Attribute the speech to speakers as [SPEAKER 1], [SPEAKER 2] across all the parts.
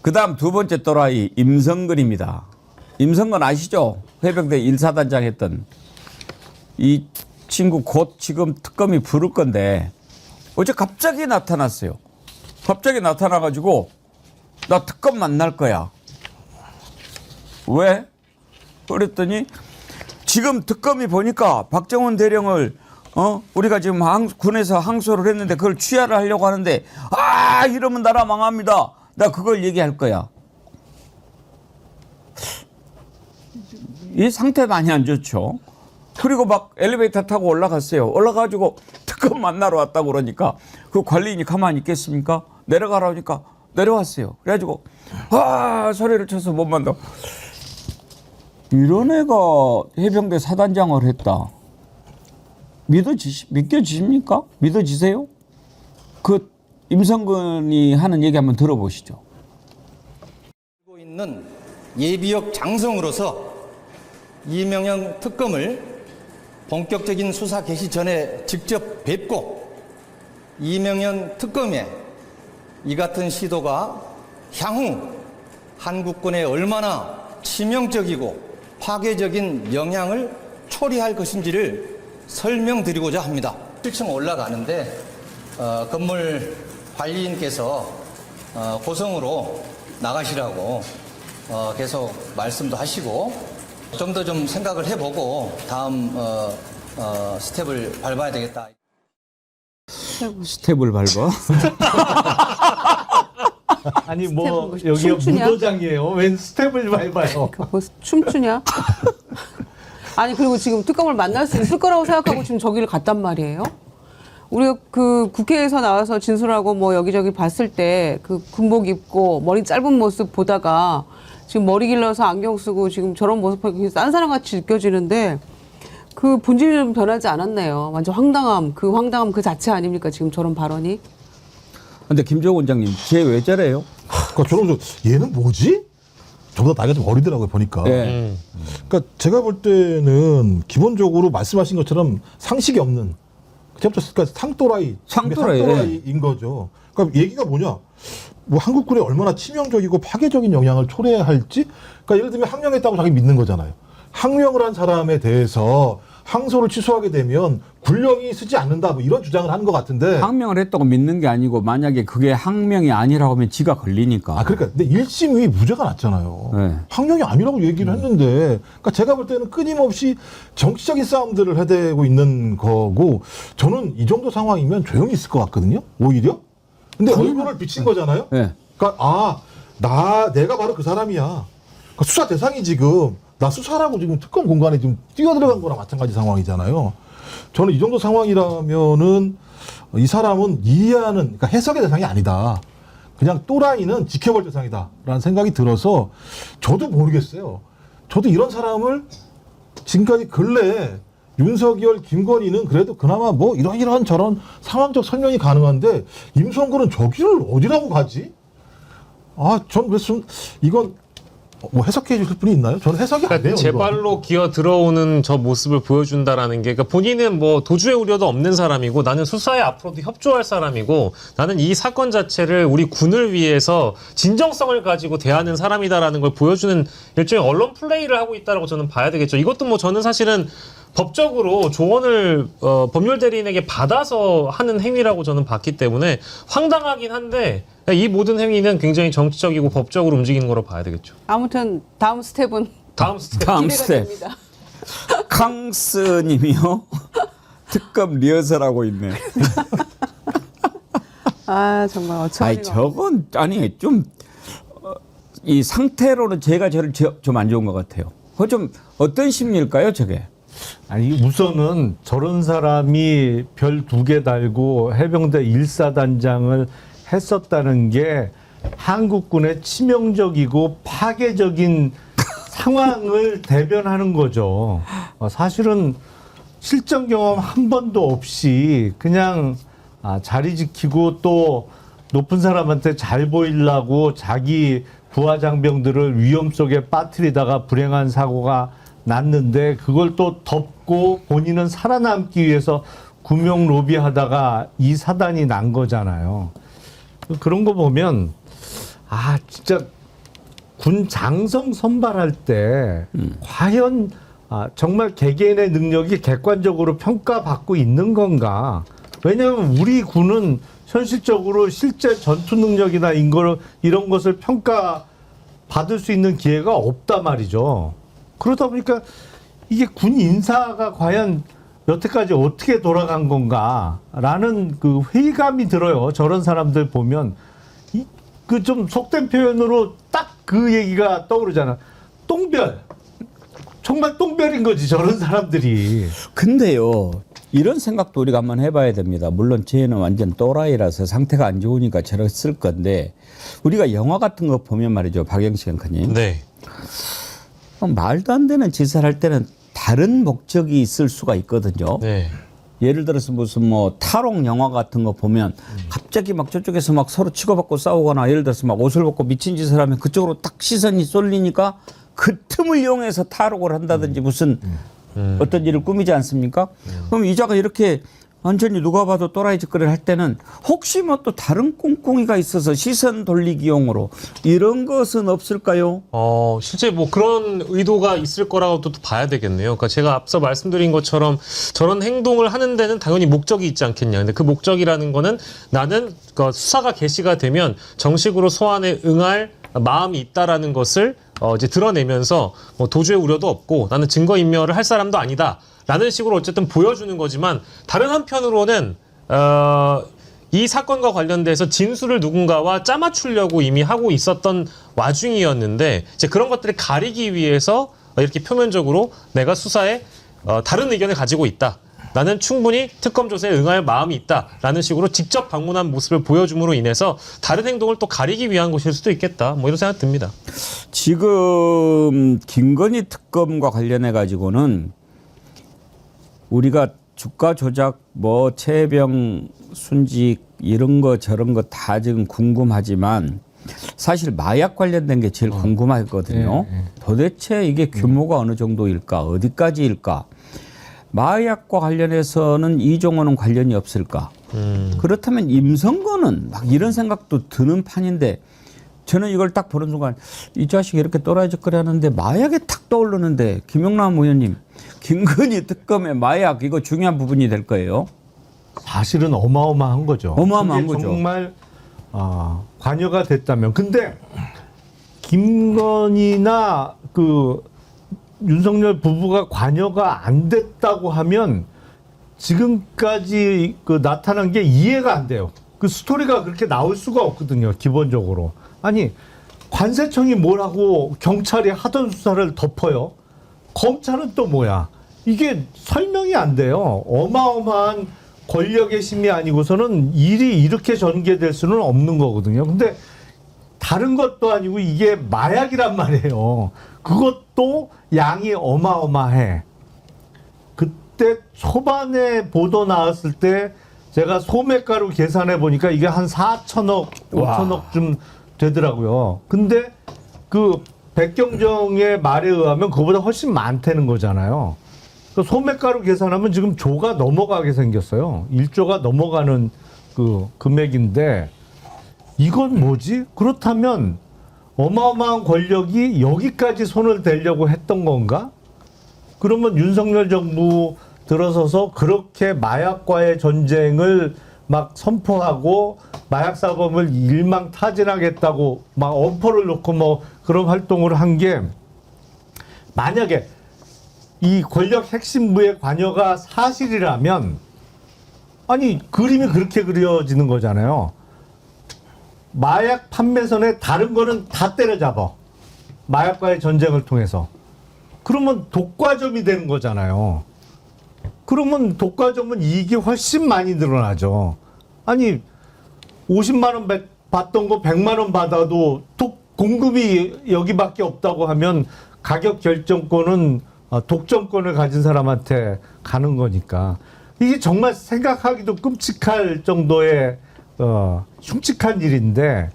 [SPEAKER 1] 그다음 두 번째 또라이 임성근입니다. 임성근 아시죠? 해병대 1사단장 했던 이 친구 곧 지금 특검이 부를 건데 어제 갑자기 나타났어요. 갑자기 나타나가지고 나 특검 만날 거야. 왜? 그랬더니 지금 특검이 보니까 박정훈 대령을 우리가 지금 군에서 항소를 했는데 그걸 취하를 하려고 하는데 이러면 나라 망합니다. 나 그걸 얘기할 거야. 이 상태 많이 안 좋죠. 그리고 막 엘리베이터 타고 올라갔어요. 올라가지고 특검 만나러 왔다고 그러니까 그 관리인이 가만히 있겠습니까? 내려가라 하니까 내려왔어요. 그래가지고 소리를 쳐서 못 만나. 이런 애가 해병대 사단장을 했다. 믿겨지십니까? 믿어지세요? 그 임성근이 하는 얘기 한번 들어보시죠.
[SPEAKER 2] 있는 예비역 장성으로서 이명영 특검을 본격적인 수사 개시 전에 직접 뵙고 이명영 특검의 이 같은 시도가 향후 한국군에 얼마나 치명적이고 파괴적인 영향을 초래할 것인지를 설명드리고자 합니다. 1층 올라가는데 건물 관리인께서 고성으로 나가시라고 계속 말씀도 하시고 좀 더 좀 생각을 해보고 다음 스텝을 밟아야 되겠다.
[SPEAKER 1] 스텝을 밟아?
[SPEAKER 3] 아니 뭐 여기가 무도장이에요. 웬 스텝을 밟아요.
[SPEAKER 4] 뭐 춤추냐? 아니 그리고 지금 특검을 만날 수 있을 거라고 생각하고 지금 저기를 갔단 말이에요. 우리가 그 국회에서 나와서 진술하고 뭐 여기저기 봤을 때 그 군복 입고 머리 짧은 모습 보다가 지금 머리 길러서 안경 쓰고 지금 저런 모습 보니까 싼 사람같이 느껴지는데 그 본질은 변하지 않았네요. 완전 황당함 그 자체 아닙니까 지금 저런 발언이?
[SPEAKER 1] 근데 김종호 원장님 쟤 왜 저래요?
[SPEAKER 5] 그러니까 저는 얘는 뭐지? 저보다 나이가 좀 어리더라고요 보니까.
[SPEAKER 1] 네.
[SPEAKER 5] 그러니까 제가 볼 때는 기본적으로 말씀하신 것처럼 상식이 없는 그러니까 상또라이인 거죠. 그러니까 얘기가 뭐냐? 뭐 한국군에 얼마나 치명적이고 파괴적인 영향을 초래할지. 그러니까 예를 들면 항명했다고 자기 믿는 거잖아요. 항명을 한 사람에 대해서 항소를 취소하게 되면 군령이 쓰지 않는다 뭐 이런 주장을 하는 것 같은데.
[SPEAKER 1] 항명을 했다고 믿는 게 아니고 만약에 그게 항명이 아니라고 하면 지가 걸리니까.
[SPEAKER 5] 그러니까 근데 1심이 무죄가 났잖아요.
[SPEAKER 1] 네.
[SPEAKER 5] 항명이 아니라고 얘기를 했는데, 그러니까 제가 볼 때는 끊임없이 정치적인 싸움들을 해대고 있는 거고, 저는 이 정도 상황이면 조용히 있을 것 같거든요. 오히려. 근데 얼굴을 비친 거잖아요.
[SPEAKER 1] 네.
[SPEAKER 5] 그러니까 내가 바로 그 사람이야. 그러니까 수사 대상이 지금 나 수사라고 지금 특검 공간에 지금 뛰어들어간 거랑 마찬가지 상황이잖아요. 저는 이 정도 상황이라면은 이 사람은 이해하는, 그러니까 해석의 대상이 아니다. 그냥 또라이는 지켜볼 대상이다라는 생각이 들어서 저도 모르겠어요. 저도 이런 사람을 지금까지 근래에 윤석열, 김건희는 그래도 그나마 뭐 이런 저런 상황적 설명이 가능한데 임성근은 저기를 어디라고 가지? 전 그래서 이건 뭐 해석해 주실 분이 있나요? 저는 해석이 안 돼요.
[SPEAKER 6] 제 발로 기어 들어오는 저 모습을 보여준다라는 게, 그러니까 본인은 뭐 도주의 우려도 없는 사람이고 나는 수사에 앞으로도 협조할 사람이고 나는 이 사건 자체를 우리 군을 위해서 진정성을 가지고 대하는 사람이다라는 걸 보여주는 일종의 언론 플레이를 하고 있다라고 저는 봐야 되겠죠. 이것도 뭐 저는 사실은 법적으로 조언을 법률 대리인에게 받아서 하는 행위라고 저는 봤기 때문에 황당하긴 한데 이 모든 행위는 굉장히 정치적이고 법적으로 움직이는 거로 봐야 되겠죠.
[SPEAKER 4] 아무튼 다음 스텝은
[SPEAKER 6] 다음 스텝.
[SPEAKER 1] 다음
[SPEAKER 4] 기대가
[SPEAKER 1] 스텝.
[SPEAKER 4] 됩니다.
[SPEAKER 1] 캉스님이요. 특검 리허설하고 있네.
[SPEAKER 4] 정말 어처구니가
[SPEAKER 1] 저건 좀 이 상태로는 제가 저를 좀 안 좋은 것 같아요. 그 좀 어떤 심리일까요, 저게?
[SPEAKER 3] 아니 우선은 저런 사람이 별 2개 달고 해병대 1사단장을 했었다는 게 한국군의 치명적이고 파괴적인 상황을 대변하는 거죠. 사실은 실전 경험 한 번도 없이 그냥 자리 지키고 또 높은 사람한테 잘 보이려고 자기 부하장병들을 위험 속에 빠뜨리다가 불행한 사고가 났는데 그걸 또 덮고 본인은 살아남기 위해서 구명 로비하다가 이 사단이 난 거잖아요. 그런 거 보면 진짜 군 장성 선발할 때 과연 정말 개개인의 능력이 객관적으로 평가받고 있는 건가? 왜냐하면 우리 군은 현실적으로 실제 전투 능력이나 이런 것을 평가받을 수 있는 기회가 없단 말이죠. 그러다 보니까 이게 군 인사가 과연 여태까지 어떻게 돌아간 건가라는 그 회의감이 들어요. 저런 사람들 보면 그 좀 속된 표현으로 딱 그 얘기가 떠오르잖아. 똥별. 정말 똥별인 거지 저런 사람들이.
[SPEAKER 1] 근데요, 이런 생각도 우리가 한번 해봐야 됩니다. 물론 쟤는 완전 또라이라서 상태가 안 좋으니까 저랬을 건데, 우리가 영화 같은 거 보면 말이죠, 박영식 앵커님.
[SPEAKER 6] 네.
[SPEAKER 1] 말도 안 되는 짓을 할 때는 다른 목적이 있을 수가 있거든요.
[SPEAKER 6] 네.
[SPEAKER 1] 예를 들어서 무슨 뭐 탈옥 영화 같은 거 보면 갑자기 막 저쪽에서 막 서로 치고받고 싸우거나, 예를 들어서 막 옷을 벗고 미친 짓을 하면 그쪽으로 딱 시선이 쏠리니까 그 틈을 이용해서 탈옥을 한다든지 무슨 어떤 일을 꾸미지 않습니까? 그럼 이자가 이렇게 완전히 누가 봐도 또라이 짓거리를 할 때는 혹시 뭐 또 다른 꿍꿍이가 있어서 시선 돌리기용으로 이런 것은 없을까요?
[SPEAKER 6] 실제 뭐 그런 의도가 있을 거라고 또 봐야 되겠네요. 그러니까 제가 앞서 말씀드린 것처럼 저런 행동을 하는 데는 당연히 목적이 있지 않겠냐. 근데 그 목적이라는 거는 나는 그 수사가 개시가 되면 정식으로 소환에 응할 마음이 있다라는 것을 이제 드러내면서 뭐 도주의 우려도 없고 나는 증거인멸을 할 사람도 아니다. 라는 식으로 어쨌든 보여주는 거지만, 다른 한편으로는 이 사건과 관련돼서 진술을 누군가와 짜맞추려고 이미 하고 있었던 와중이었는데, 이제 그런 것들을 가리기 위해서 이렇게 표면적으로 내가 수사에 다른 의견을 가지고 있다. 나는 충분히 특검 조사에 응할 마음이 있다. 라는 식으로 직접 방문한 모습을 보여줌으로 인해서 다른 행동을 또 가리기 위한 것일 수도 있겠다. 뭐 이런 생각 듭니다.
[SPEAKER 1] 지금 김건희 특검과 관련해 가지고는 우리가 주가 조작, 뭐 최병 순직 이런 거 저런 거 다 지금 궁금하지만 사실 마약 관련된 게 제일 궁금하거든요. 도대체 이게 규모가 어느 정도일까, 어디까지일까? 마약과 관련해서는 이종호는 관련이 없을까? 그렇다면 임성건은 막 이런 생각도 드는 판인데, 저는 이걸 딱 보는 순간 이 자식이 이렇게 또라이 짓거리 하는데 마약에 탁 떠오르는데, 김영남 의원님, 김건희 특검의 마약 이거 중요한 부분이 될 거예요.
[SPEAKER 3] 사실은 어마어마한 거죠.
[SPEAKER 1] 어마어마한
[SPEAKER 3] 그게
[SPEAKER 1] 거죠.
[SPEAKER 3] 정말 관여가 됐다면. 근데 김건희나 그 윤석열 부부가 관여가 안 됐다고 하면 지금까지 그 나타난 게 이해가 안 돼요. 그 스토리가 그렇게 나올 수가 없거든요. 기본적으로. 아니, 관세청이 뭘 하고 경찰이 하던 수사를 덮어요. 검찰은 또 뭐야? 이게 설명이 안 돼요. 어마어마한 권력의 힘이 아니고서는 일이 이렇게 전개될 수는 없는 거거든요. 근데 다른 것도 아니고 이게 마약이란 말이에요. 그것도 양이 어마어마해. 그때 초반에 보도 나왔을 때 제가 소매가로 계산해 보니까 이게 한 4천억, 5천억쯤 되더라고요. 근데 그 백경정의 말에 의하면 그보다 훨씬 많다는 거잖아요. 그 소매가로 계산하면 지금 조가 넘어가게 생겼어요. 1조가 넘어가는 그 금액인데, 이건 뭐지? 그렇다면 어마어마한 권력이 여기까지 손을 대려고 했던 건가? 그러면 윤석열 정부 들어서서 그렇게 마약과의 전쟁을 막 선포하고 마약 사범을 일망타진하겠다고 막 엄포를 놓고 뭐 그런 활동을 한 게, 만약에 이 권력 핵심부의 관여가 사실이라면, 아니 그림이 그렇게 그려지는 거잖아요. 마약 판매선에 다른 거는 다 때려잡아. 마약과의 전쟁을 통해서. 그러면 독과점이 되는 거잖아요. 그러면 독과점은 이익이 훨씬 많이 늘어나죠. 아니 50만 원 받던 거 100만 원 받아도 공급이 여기밖에 없다고 하면 가격 결정권은 독점권을 가진 사람한테 가는 거니까. 이게 정말 생각하기도 끔찍할 정도의 흉측한 일인데,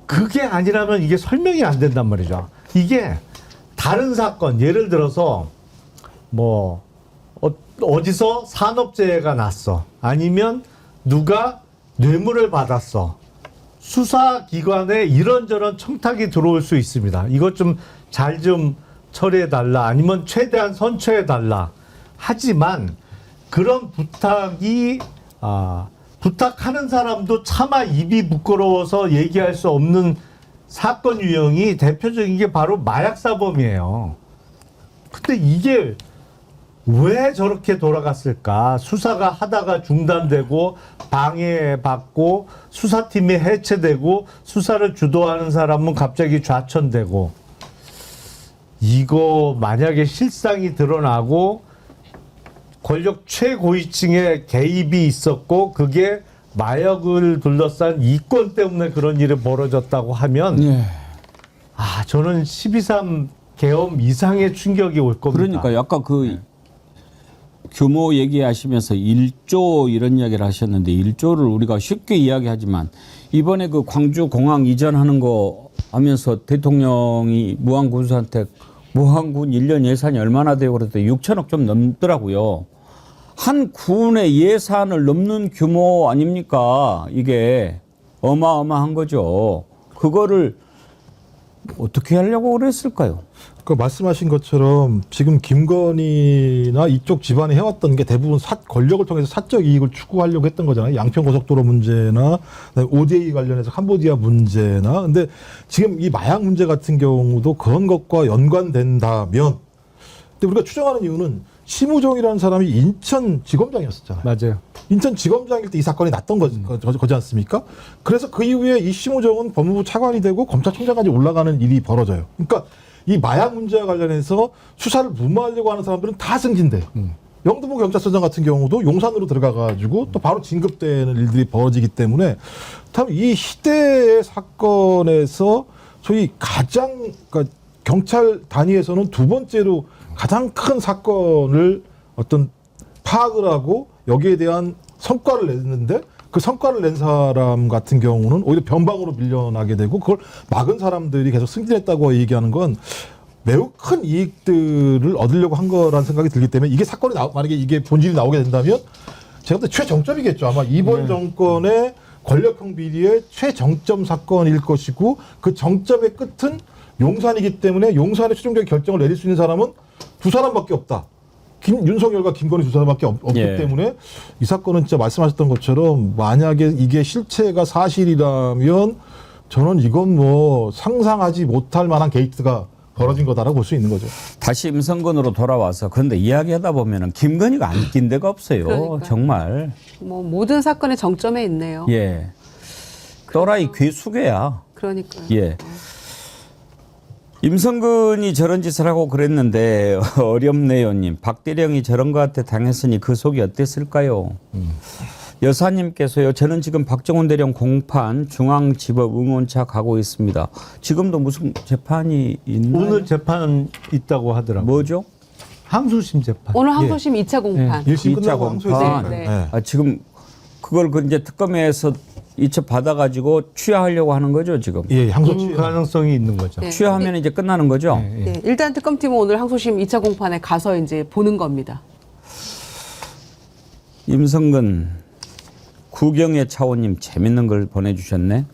[SPEAKER 3] 그게 아니라면 이게 설명이 안 된단 말이죠. 이게 다른 사건, 예를 들어서 뭐 어디서 산업재해가 났어, 아니면 누가 뇌물을 받았어, 수사기관에 이런저런 청탁이 들어올 수 있습니다. 이것 좀 잘 좀 처리해달라. 아니면 최대한 선처해달라. 하지만 그런 부탁이 부탁하는 사람도 차마 입이 부끄러워서 얘기할 수 없는 사건 유형이 대표적인 게 바로 마약사범이에요. 근데 이게 왜 저렇게 돌아갔을까? 수사가 하다가 중단되고 방해받고 수사팀이 해체되고 수사를 주도하는 사람은 갑자기 좌천되고, 이거 만약에 실상이 드러나고 권력 최고위층의 개입이 있었고 그게 마약을 둘러싼 이권 때문에 그런 일이 벌어졌다고 하면
[SPEAKER 1] 예.
[SPEAKER 3] 저는 12.3 계엄 이상의 충격이 올 겁니다.
[SPEAKER 1] 그러니까 아까 그 규모 얘기하시면서 1조 이런 이야기를 하셨는데 1조를 우리가 쉽게 이야기하지만 이번에 그 광주 공항 이전하는 거 하면서 대통령이 무안군수한테 무안군 1년 예산이 얼마나 되고 그랬더니 6천억 좀 넘더라고요. 한 군의 예산을 넘는 규모 아닙니까? 이게 어마어마한 거죠. 그거를 어떻게 하려고 그랬을까요?
[SPEAKER 5] 그 말씀하신 것처럼 지금 김건희나 이쪽 집안이 해왔던 게 대부분 권력을 통해서 사적 이익을 추구하려고 했던 거잖아요. 양평고속도로 문제나 ODA 관련해서 캄보디아 문제나. 근데 지금 이 마약 문제 같은 경우도 그런 것과 연관된다면, 근데 우리가 추정하는 이유는 심우정이라는 사람이 인천지검장이었었잖아요.
[SPEAKER 3] 맞아요.
[SPEAKER 5] 인천지검장일 때 이 사건이 났던 거지 않습니까? 그래서 그 이후에 이 심우정은 법무부 차관이 되고 검찰총장까지 올라가는 일이 벌어져요. 그러니까 이 마약 문제와 관련해서 수사를 무마하려고 하는 사람들은 다 승진돼요. 영등포 경찰서장 같은 경우도 용산으로 들어가가지고 또 바로 진급되는 일들이 벌어지기 때문에 참 이 시대의 사건에서 소위 가장, 그러니까 경찰 단위에서는 두 번째로 가장 큰 사건을 어떤 파악을 하고 여기에 대한 성과를 냈는데, 그 성과를 낸 사람 같은 경우는 오히려 변방으로 밀려나게 되고 그걸 막은 사람들이 계속 승진했다고 얘기하는 건 매우 큰 이익들을 얻으려고 한 거라는 생각이 들기 때문에 이게 사건이 만약에 이게 본질이 나오게 된다면 제가 볼 때 최정점이겠죠. 아마 이번 정권의 권력형 비리의 최정점 사건일 것이고 그 정점의 끝은 용산이기 때문에 용산의 최종적인 결정을 내릴 수 있는 사람은 두 사람밖에 없다. 윤석열과 김건희 두 사람밖에 없기
[SPEAKER 1] 예.
[SPEAKER 5] 때문에 이 사건은 진짜 말씀하셨던 것처럼 만약에 이게 실체가 사실이라면 저는 이건 뭐 상상하지 못할 만한 게이트가 벌어진 거다라고 볼 수 있는 거죠.
[SPEAKER 1] 다시 임성근으로 돌아와서 그런데 이야기하다 보면은 김건희가 안 낀 데가 없어요.
[SPEAKER 4] 그러니까요.
[SPEAKER 1] 정말.
[SPEAKER 4] 뭐 모든 사건의 정점에 있네요.
[SPEAKER 1] 예. 또라이 괴수개야.
[SPEAKER 4] 그러니까요.
[SPEAKER 1] 예. 임성근이 저런 짓을 하고 그랬는데 어렵네요님. 박대령이 저런 거 한테 당했으니 그 속이 어땠을까요? 여사님께서요. 저는 지금 박정훈 대령 공판 중앙지법 응원차 가고 있습니다. 지금도 무슨 재판이 있나요?
[SPEAKER 3] 오늘 재판 있다고 하더라고요.
[SPEAKER 1] 뭐죠?
[SPEAKER 3] 항소심 재판.
[SPEAKER 4] 오늘 항소심 2차 공판.
[SPEAKER 5] 1심
[SPEAKER 1] 이차
[SPEAKER 5] 끝나고
[SPEAKER 1] 공판.
[SPEAKER 5] 항소했으니까.
[SPEAKER 4] 네,
[SPEAKER 5] 네.
[SPEAKER 1] 아, 지금 그걸 그 이제 특검에서 이첩 받아가지고 취하하려고 하는 거죠 지금.
[SPEAKER 5] 예, 항소
[SPEAKER 3] 그 가능성이 있는 거죠.
[SPEAKER 4] 네.
[SPEAKER 1] 취하하면 이제 끝나는 거죠.
[SPEAKER 4] 네, 일단 특검팀은 오늘 항소심 2차 공판에 가서 이제 보는 겁니다.
[SPEAKER 1] 임성근 구경의 차오님 재밌는 걸 보내주셨네.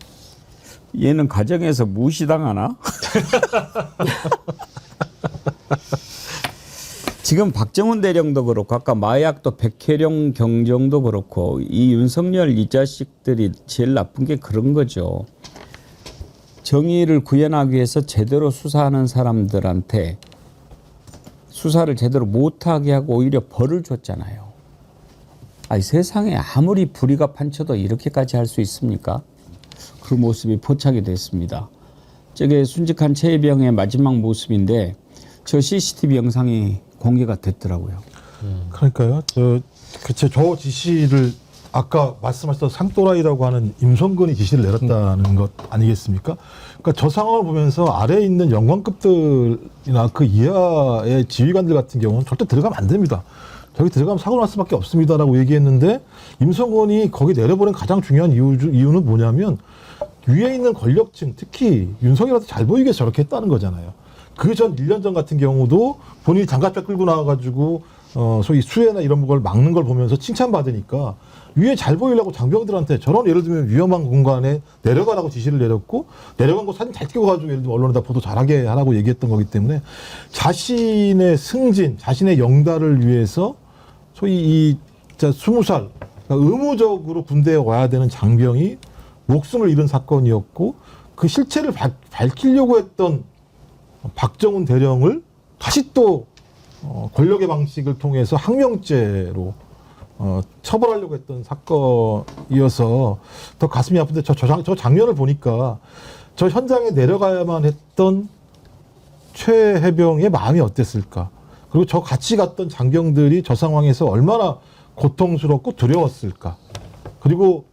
[SPEAKER 1] 얘는 가정에서 무시당하나? 지금 박정훈 대령도 그렇고 아까 마약도 백혜령 경정도 그렇고 이 윤석열 이 자식들이 제일 나쁜 게 그런 거죠. 정의를 구현하기 위해서 제대로 수사하는 사람들한테 수사를 제대로 못하게 하고 오히려 벌을 줬잖아요. 아니, 세상에 아무리 불의가 판쳐도 이렇게까지 할 수 있습니까? 그 모습이 포착이 됐습니다. 저게 순직한 최혜병의 마지막 모습인데 저 CCTV 영상이 공개가 됐더라고요.
[SPEAKER 5] 그러니까요. 저 지시를 아까 말씀하셨던 상또라이라고 하는 임성근이 지시를 내렸다는 것 아니겠습니까? 그러니까 저 상황을 보면서 아래에 있는 영관급들이나 그 이하의 지휘관들 같은 경우는 절대 들어가면 안 됩니다. 저기 들어가면 사고 날 수밖에 없습니다라고 얘기했는데 임성근이 거기 내려보낸 가장 중요한 이유는 뭐냐면 위에 있는 권력층 특히 윤석열한테 잘 보이게 저렇게 했다는 거잖아요. 그 전 1년 전 같은 경우도 본인이 장갑차 끌고 나와가지고 소위 수해나 이런 걸 막는 걸 보면서 칭찬받으니까 위에 잘 보이려고 장병들한테 저런 예를 들면 위험한 공간에 내려가라고 지시를 내렸고 내려간 거 사진 잘 찍어가지고 예를 들면 언론에다 보도 잘하게 하라고 얘기했던 거기 때문에 자신의 승진, 자신의 영달을 위해서 소위 이 20살 그러니까 의무적으로 군대에 와야 되는 장병이 목숨을 잃은 사건이었고 그 실체를 밝히려고 했던 박정훈 대령을 다시 또 권력의 방식을 통해서 항명죄로 처벌하려고 했던 사건이어서 더 가슴이 아픈데 저 장면을 보니까 저 현장에 내려가야만 했던 최해병의 마음이 어땠을까? 그리고 저 같이 갔던 장병들이 저 상황에서 얼마나 고통스럽고 두려웠을까? 그리고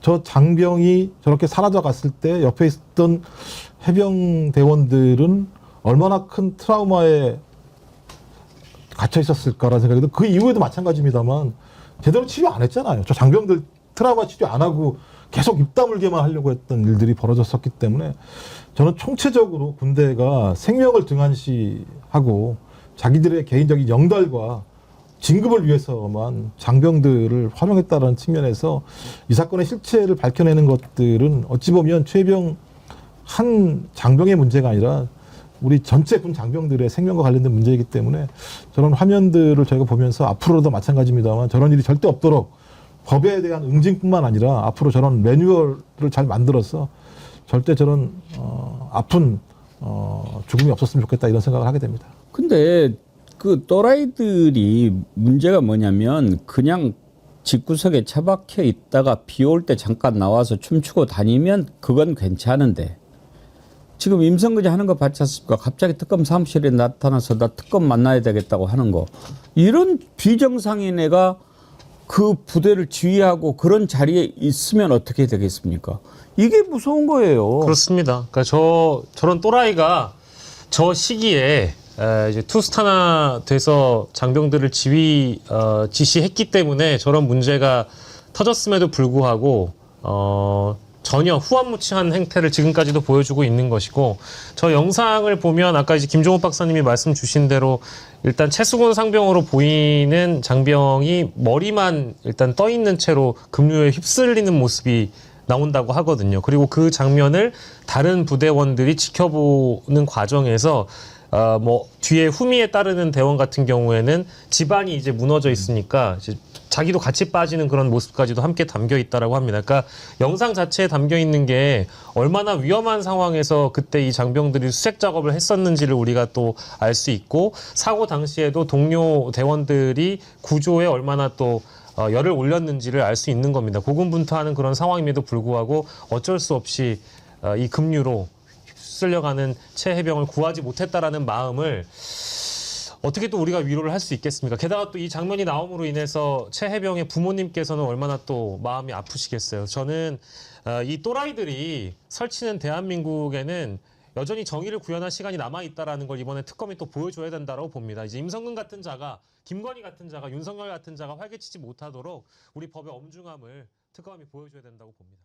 [SPEAKER 5] 저 장병이 저렇게 사라져 갔을 때 옆에 있었던 해병 대원들은 얼마나 큰 트라우마에 갇혀 있었을까라는 생각이 들어요. 그 이후에도 마찬가지입니다만 제대로 치료 안 했잖아요. 저 장병들 트라우마 치료 안 하고 계속 입 다물게만 하려고 했던 일들이 벌어졌었기 때문에 저는 총체적으로 군대가 생명을 등한시하고 자기들의 개인적인 영달과 진급을 위해서만 장병들을 활용했다는 측면에서 이 사건의 실체를 밝혀내는 것들은 어찌 보면 최병 한 장병의 문제가 아니라 우리 전체 군 장병들의 생명과 관련된 문제이기 때문에 저런 화면들을 저희가 보면서 앞으로도 마찬가지입니다만 저런 일이 절대 없도록 법에 대한 응징뿐만 아니라 앞으로 저런 매뉴얼을 잘 만들어서 절대 저런 아픈 죽음이 없었으면 좋겠다 이런 생각을 하게 됩니다.
[SPEAKER 1] 근데 그 또라이들이 문제가 뭐냐면 그냥 집구석에 처박혀 있다가 비 올 때 잠깐 나와서 춤추고 다니면 그건 괜찮은데 지금 임성근이 하는 거 봤지 않습니까? 갑자기 특검 사무실에 나타나서 나 특검 만나야 되겠다고 하는 거. 이런 비정상인 애가 그 부대를 지휘하고 그런 자리에 있으면 어떻게 되겠습니까? 이게 무서운 거예요.
[SPEAKER 6] 그렇습니다. 그러니까 저런 또라이가 저 시기에 이제 투스타나 돼서 장병들을 지시했기 때문에 저런 문제가 터졌음에도 불구하고 전혀 후한무치한 행태를 지금까지도 보여주고 있는 것이고 저 영상을 보면 아까 이제 김종욱 박사님이 말씀 주신 대로 일단 최수근 상병으로 보이는 장병이 머리만 일단 떠 있는 채로 급류에 휩쓸리는 모습이 나온다고 하거든요. 그리고 그 장면을 다른 부대원들이 지켜보는 과정에서 뭐 뒤에 후미에 따르는 대원 같은 경우에는 집안이 이제 무너져 있으니까 이제 자기도 같이 빠지는 그런 모습까지도 함께 담겨 있다라고 합니다. 그러니까 영상 자체에 담겨 있는 게 얼마나 위험한 상황에서 그때 이 장병들이 수색 작업을 했었는지를 우리가 또 알 수 있고 사고 당시에도 동료 대원들이 구조에 얼마나 또 열을 올렸는지를 알 수 있는 겁니다. 고군분투하는 그런 상황임에도 불구하고 어쩔 수 없이 이 급류로 휩쓸려가는 최 해병을 구하지 못했다라는 마음을 어떻게 또 우리가 위로를 할 수 있겠습니까? 게다가 또 이 장면이 나옴으로 인해서 최 해병의 부모님께서는 얼마나 또 마음이 아프시겠어요. 저는 이 또라이들이 설치는 대한민국에는 여전히 정의를 구현할 시간이 남아있다라는 걸 이번에 특검이 또 보여줘야 된다고 봅니다. 이제 임성근 같은 자가, 김건희 같은 자가, 윤석열 같은 자가 활개치지 못하도록 우리 법의 엄중함을 특검이 보여줘야 된다고 봅니다.